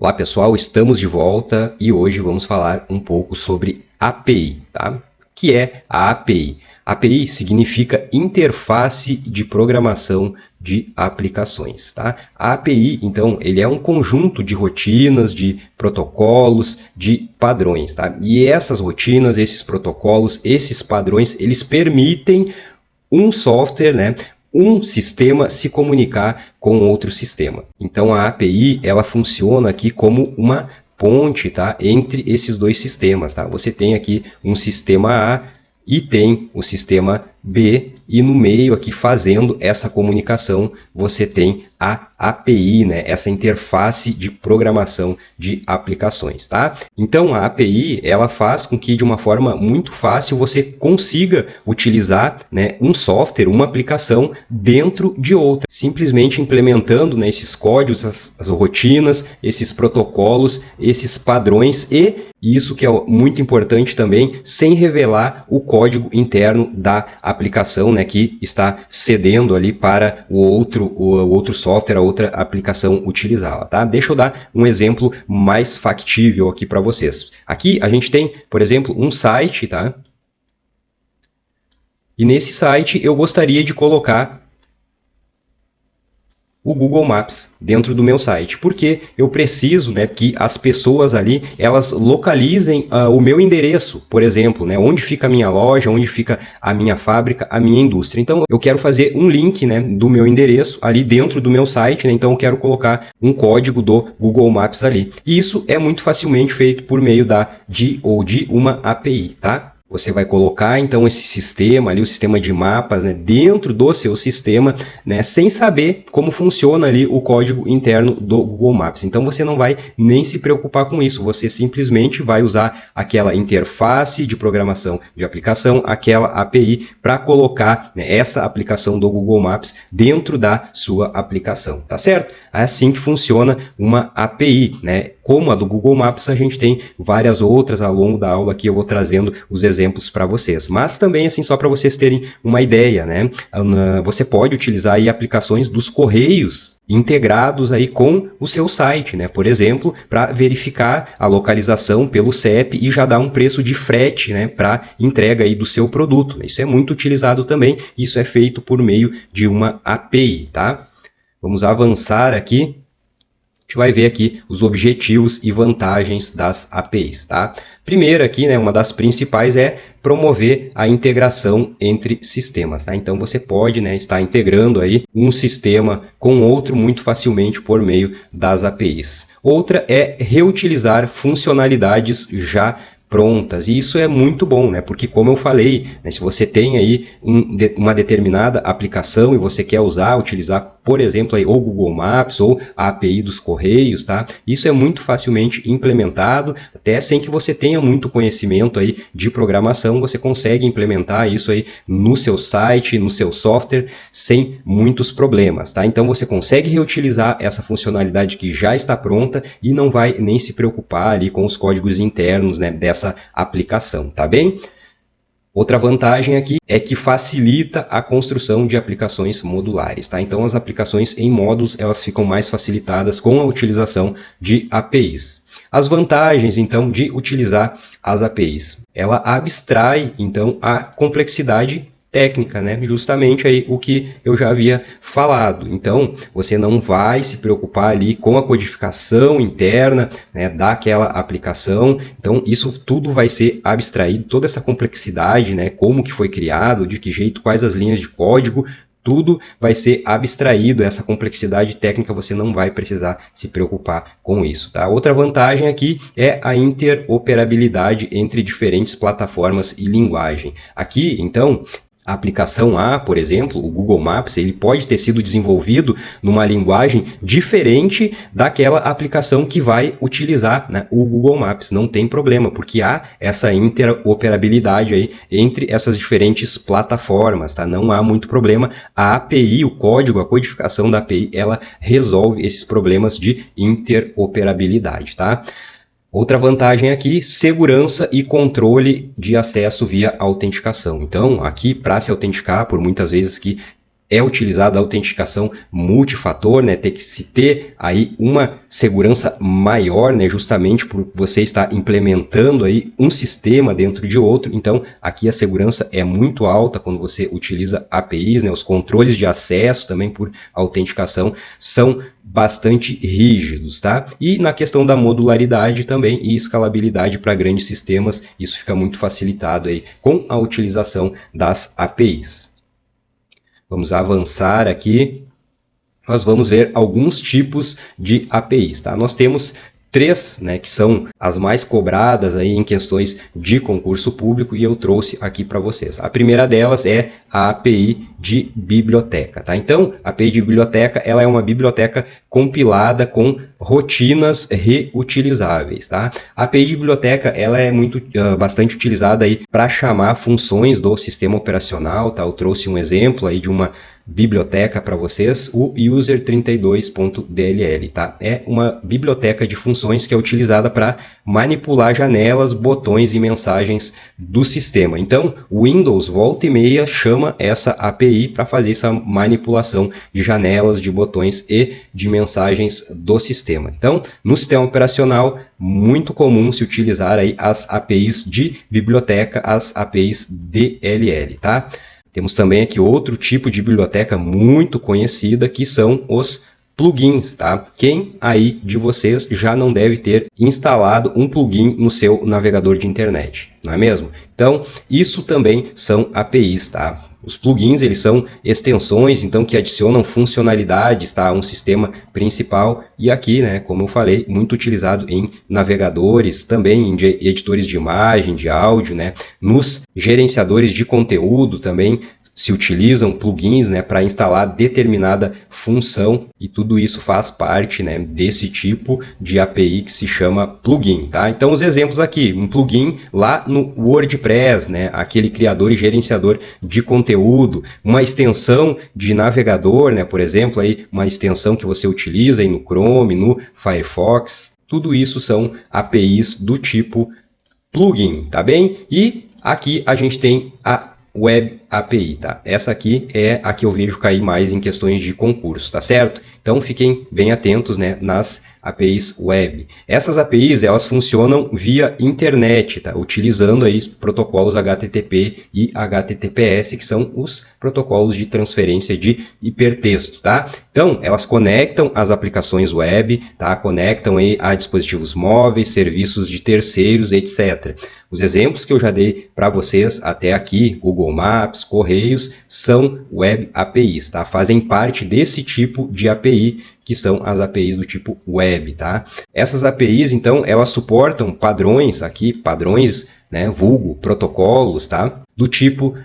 Olá pessoal, estamos de volta e hoje vamos falar um pouco sobre API, tá? O que é a API? API significa Interface de Programação de Aplicações, tá? A API, então, ele é um conjunto de rotinas, de protocolos, de padrões, tá? E essas rotinas, esses protocolos, esses padrões, eles permitem um software, né, um sistema se comunicar com outro sistema. Então a API ela funciona aqui como uma ponte, tá, entre esses dois sistemas, tá? Você tem aqui um sistema A e tem o sistema B, e no meio aqui fazendo essa comunicação você tem a API, né? Essa interface de programação de aplicações, tá? Então a API ela faz com que de uma forma muito fácil você consiga utilizar, né, um software, uma aplicação dentro de outra, simplesmente implementando, né, esses códigos, as rotinas, esses protocolos, esses padrões e isso que é muito importante também, sem revelar o código interno da aplicação, né, que está cedendo ali para o outro software, a outra aplicação utilizá-la, tá? Deixa eu dar um exemplo mais factível aqui para vocês. Aqui a gente tem, por exemplo, um site, tá? E nesse site eu gostaria de colocar o Google Maps dentro do meu site, porque eu preciso, né, que as pessoas ali elas localizem o meu endereço, por exemplo, né, onde fica a minha loja, onde fica a minha fábrica, a minha indústria. Então eu quero fazer um link, né, do meu endereço ali dentro do meu site, né, então eu quero colocar um código do Google Maps ali. E isso é muito facilmente feito por meio de uma API, tá? Você vai colocar então esse sistema ali, o sistema de mapas, né, dentro do seu sistema, né, sem saber como funciona ali o código interno do Google Maps. Então você não vai nem se preocupar com isso, você simplesmente vai usar aquela interface de programação de aplicação, aquela API para colocar, né, essa aplicação do Google Maps dentro da sua aplicação, tá certo? É assim que funciona uma API, né? Como a do Google Maps, a gente tem várias outras ao longo da aula aqui, eu vou trazendo os exemplos para vocês. Mas também, assim, só para vocês terem uma ideia, né? Você pode utilizar aí aplicações dos Correios integrados aí com o seu site, né? Por exemplo, para verificar a localização pelo CEP e já dar um preço de frete, né, para entrega aí do seu produto. Isso é muito utilizado também, isso é feito por meio de uma API, tá? Vamos avançar aqui. A gente vai ver aqui os objetivos e vantagens das APIs, tá? Primeiro aqui, né, uma das principais é promover a integração entre sistemas, tá? Então você pode, né, estar integrando aí um sistema com outro muito facilmente por meio das APIs. Outra é reutilizar funcionalidades já prontas, e isso é muito bom, né? Porque como eu falei, né, se você tem aí uma determinada aplicação e você quer utilizar, por exemplo, aí, ou Google Maps ou a API dos Correios, tá? Isso é muito facilmente implementado, até sem que você tenha muito conhecimento aí de programação, você consegue implementar isso aí no seu site, no seu software, sem muitos problemas, tá? Então você consegue reutilizar essa funcionalidade que já está pronta e não vai nem se preocupar ali com os códigos internos, né, dessa aplicação, tá bem? Outra vantagem aqui é que facilita a construção de aplicações modulares, tá? Então as aplicações em módulos elas ficam mais facilitadas com a utilização de APIs. As vantagens, então, de utilizar as APIs. Ela abstrai, então, a complexidade técnica, né? Justamente aí o que eu já havia falado. Então, você não vai se preocupar ali com a codificação interna, né, daquela aplicação. Então, isso tudo vai ser abstraído, toda essa complexidade, né, como que foi criado, de que jeito, quais as linhas de código, tudo vai ser abstraído, essa complexidade técnica você não vai precisar se preocupar com isso, tá? Outra vantagem aqui é a interoperabilidade entre diferentes plataformas e linguagem. Aqui, então, a aplicação A, por exemplo, o Google Maps, ele pode ter sido desenvolvido numa linguagem diferente daquela aplicação que vai utilizar, né, o Google Maps. Não tem problema, porque há essa interoperabilidade aí entre essas diferentes plataformas, tá? Não há muito problema. A API, o código, a codificação da API, ela resolve esses problemas de interoperabilidade, tá? Outra vantagem aqui, segurança e controle de acesso via autenticação. Então, aqui, para se autenticar, por muitas vezes que é utilizada a autenticação multifator, né? Tem que se ter aí uma segurança maior, né? Justamente por você estar implementando aí um sistema dentro de outro. Então, aqui a segurança é muito alta quando você utiliza APIs, né? Os controles de acesso também por autenticação são bastante rígidos, tá? E na questão da modularidade também e escalabilidade para grandes sistemas, isso fica muito facilitado aí com a utilização das APIs. Vamos avançar aqui, nós vamos ver alguns tipos de APIs, tá? Nós temos 3, né, que são as mais cobradas aí em questões de concurso público e eu trouxe aqui para vocês. A primeira delas é a API de biblioteca, tá? Então, a API de biblioteca, ela é uma biblioteca compilada com rotinas reutilizáveis, tá? A API de biblioteca, ela é bastante utilizada aí para chamar funções do sistema operacional, tá? Eu trouxe um exemplo aí de uma biblioteca para vocês, o user32.dll, tá? É uma biblioteca de funções que é utilizada para manipular janelas, botões e mensagens do sistema. Então, o Windows volta e meia chama essa API para fazer essa manipulação de janelas, de botões e de mensagens do sistema. Então, no sistema operacional, muito comum se utilizar aí as APIs de biblioteca, as APIs DLL, tá? Temos também aqui outro tipo de biblioteca muito conhecida, que são os plugins, tá? Quem aí de vocês já não deve ter instalado um plugin no seu navegador de internet, não é mesmo? Então, isso também são APIs, tá? Os plugins, eles são extensões, então, que adicionam funcionalidades, tá? A um sistema principal. E aqui, né, como eu falei, muito utilizado em navegadores, também em editores de imagem, de áudio, né? Nos gerenciadores de conteúdo também se utilizam plugins, né, para instalar determinada função e tudo isso faz parte, né, desse tipo de API que se chama plugin, tá? Então os exemplos aqui, um plugin lá no WordPress, né, aquele criador e gerenciador de conteúdo, uma extensão de navegador, né, por exemplo, aí uma extensão que você utiliza aí no Chrome, no Firefox, tudo isso são APIs do tipo plugin, tá bem? E aqui a gente tem a Web API, tá? Essa aqui é a que eu vejo cair mais em questões de concurso, tá certo? Então fiquem bem atentos, né, nas APIs web. Essas APIs, elas funcionam via internet, tá? Utilizando aí os protocolos HTTP e HTTPS, que são os protocolos de transferência de hipertexto, tá? Então, elas conectam as aplicações web, tá? Conectam aí a dispositivos móveis, serviços de terceiros, etc. Os exemplos que eu já dei para vocês até aqui, Google Maps, Correios, são Web APIs, tá? Fazem parte desse tipo de API, que são as APIs do tipo web, tá? Essas APIs, então, elas suportam padrões aqui, padrões, né, vulgo, protocolos, tá? Do tipo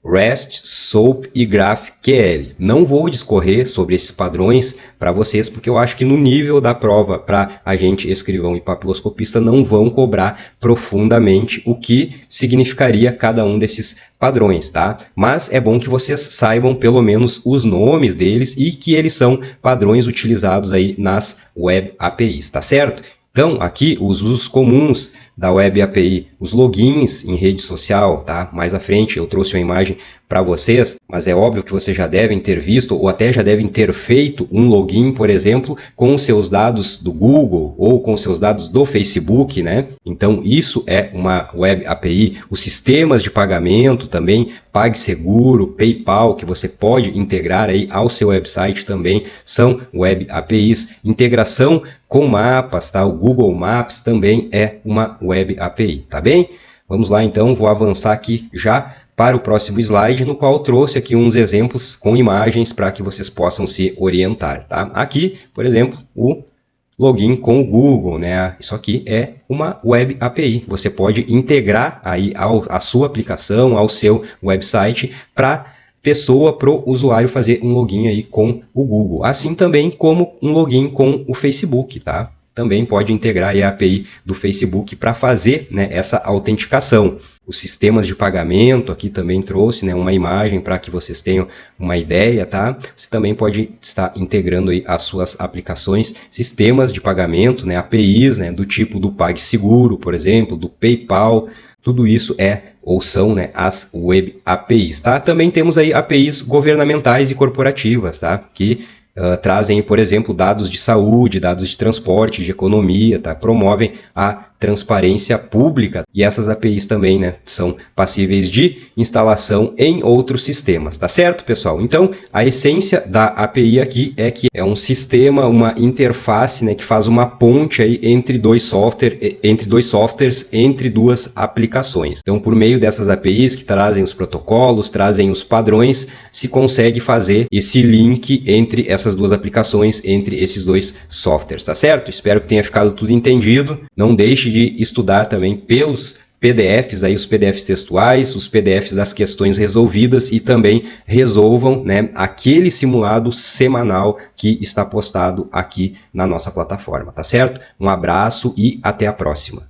REST, SOAP e GraphQL. Não vou discorrer sobre esses padrões para vocês, porque eu acho que no nível da prova para agente, escrivão e papiloscopista não vão cobrar profundamente o que significaria cada um desses padrões, tá? Mas é bom que vocês saibam pelo menos os nomes deles e que eles são padrões utilizados aí nas Web APIs, tá certo? Então, aqui os usos comuns da Web API, os logins em rede social, tá? Mais à frente eu trouxe uma imagem para vocês, mas é óbvio que vocês já devem ter visto ou até já devem ter feito um login, por exemplo, com os seus dados do Google ou com os seus dados do Facebook, né? Então isso é uma Web API. Os sistemas de pagamento também, PagSeguro, PayPal, que você pode integrar aí ao seu website também, são Web APIs. Integração com mapas, tá? O Google Maps também é uma Web API, tá bem? Vamos lá então, vou avançar aqui já para o próximo slide, no qual eu trouxe aqui uns exemplos com imagens para que vocês possam se orientar, tá? Aqui, por exemplo, o login com o Google, né? Isso aqui é uma Web API. Você pode integrar aí a sua aplicação, ao seu website, para o usuário fazer um login aí com o Google. Assim também como um login com o Facebook, tá? Também pode integrar aí a API do Facebook para fazer, né, essa autenticação. Os sistemas de pagamento, aqui também trouxe, né, uma imagem para que vocês tenham uma ideia, tá? Você também pode estar integrando aí as suas aplicações, sistemas de pagamento, né, APIs, né, do tipo do PagSeguro, por exemplo, do PayPal. tudo isso é ou são, né, as Web APIs, tá? Também temos aí APIs governamentais e corporativas, tá? Que trazem, por exemplo, dados de saúde, dados de transporte, de economia, tá? Promovem a transparência pública e essas APIs também, né, são passíveis de instalação em outros sistemas, tá certo, pessoal? Então, a essência da API aqui é que é um sistema, uma interface, né, que faz uma ponte aí entre dois softwares, entre duas aplicações. Então, por meio dessas APIs que trazem os protocolos, trazem os padrões, se consegue fazer esse link entre essas duas aplicações, entre esses dois softwares, tá certo? Espero que tenha ficado tudo entendido. Não deixe de estudar também pelos PDFs, aí, os PDFs textuais, os PDFs das questões resolvidas e também resolvam, né, aquele simulado semanal que está postado aqui na nossa plataforma, tá certo? Um abraço e até a próxima.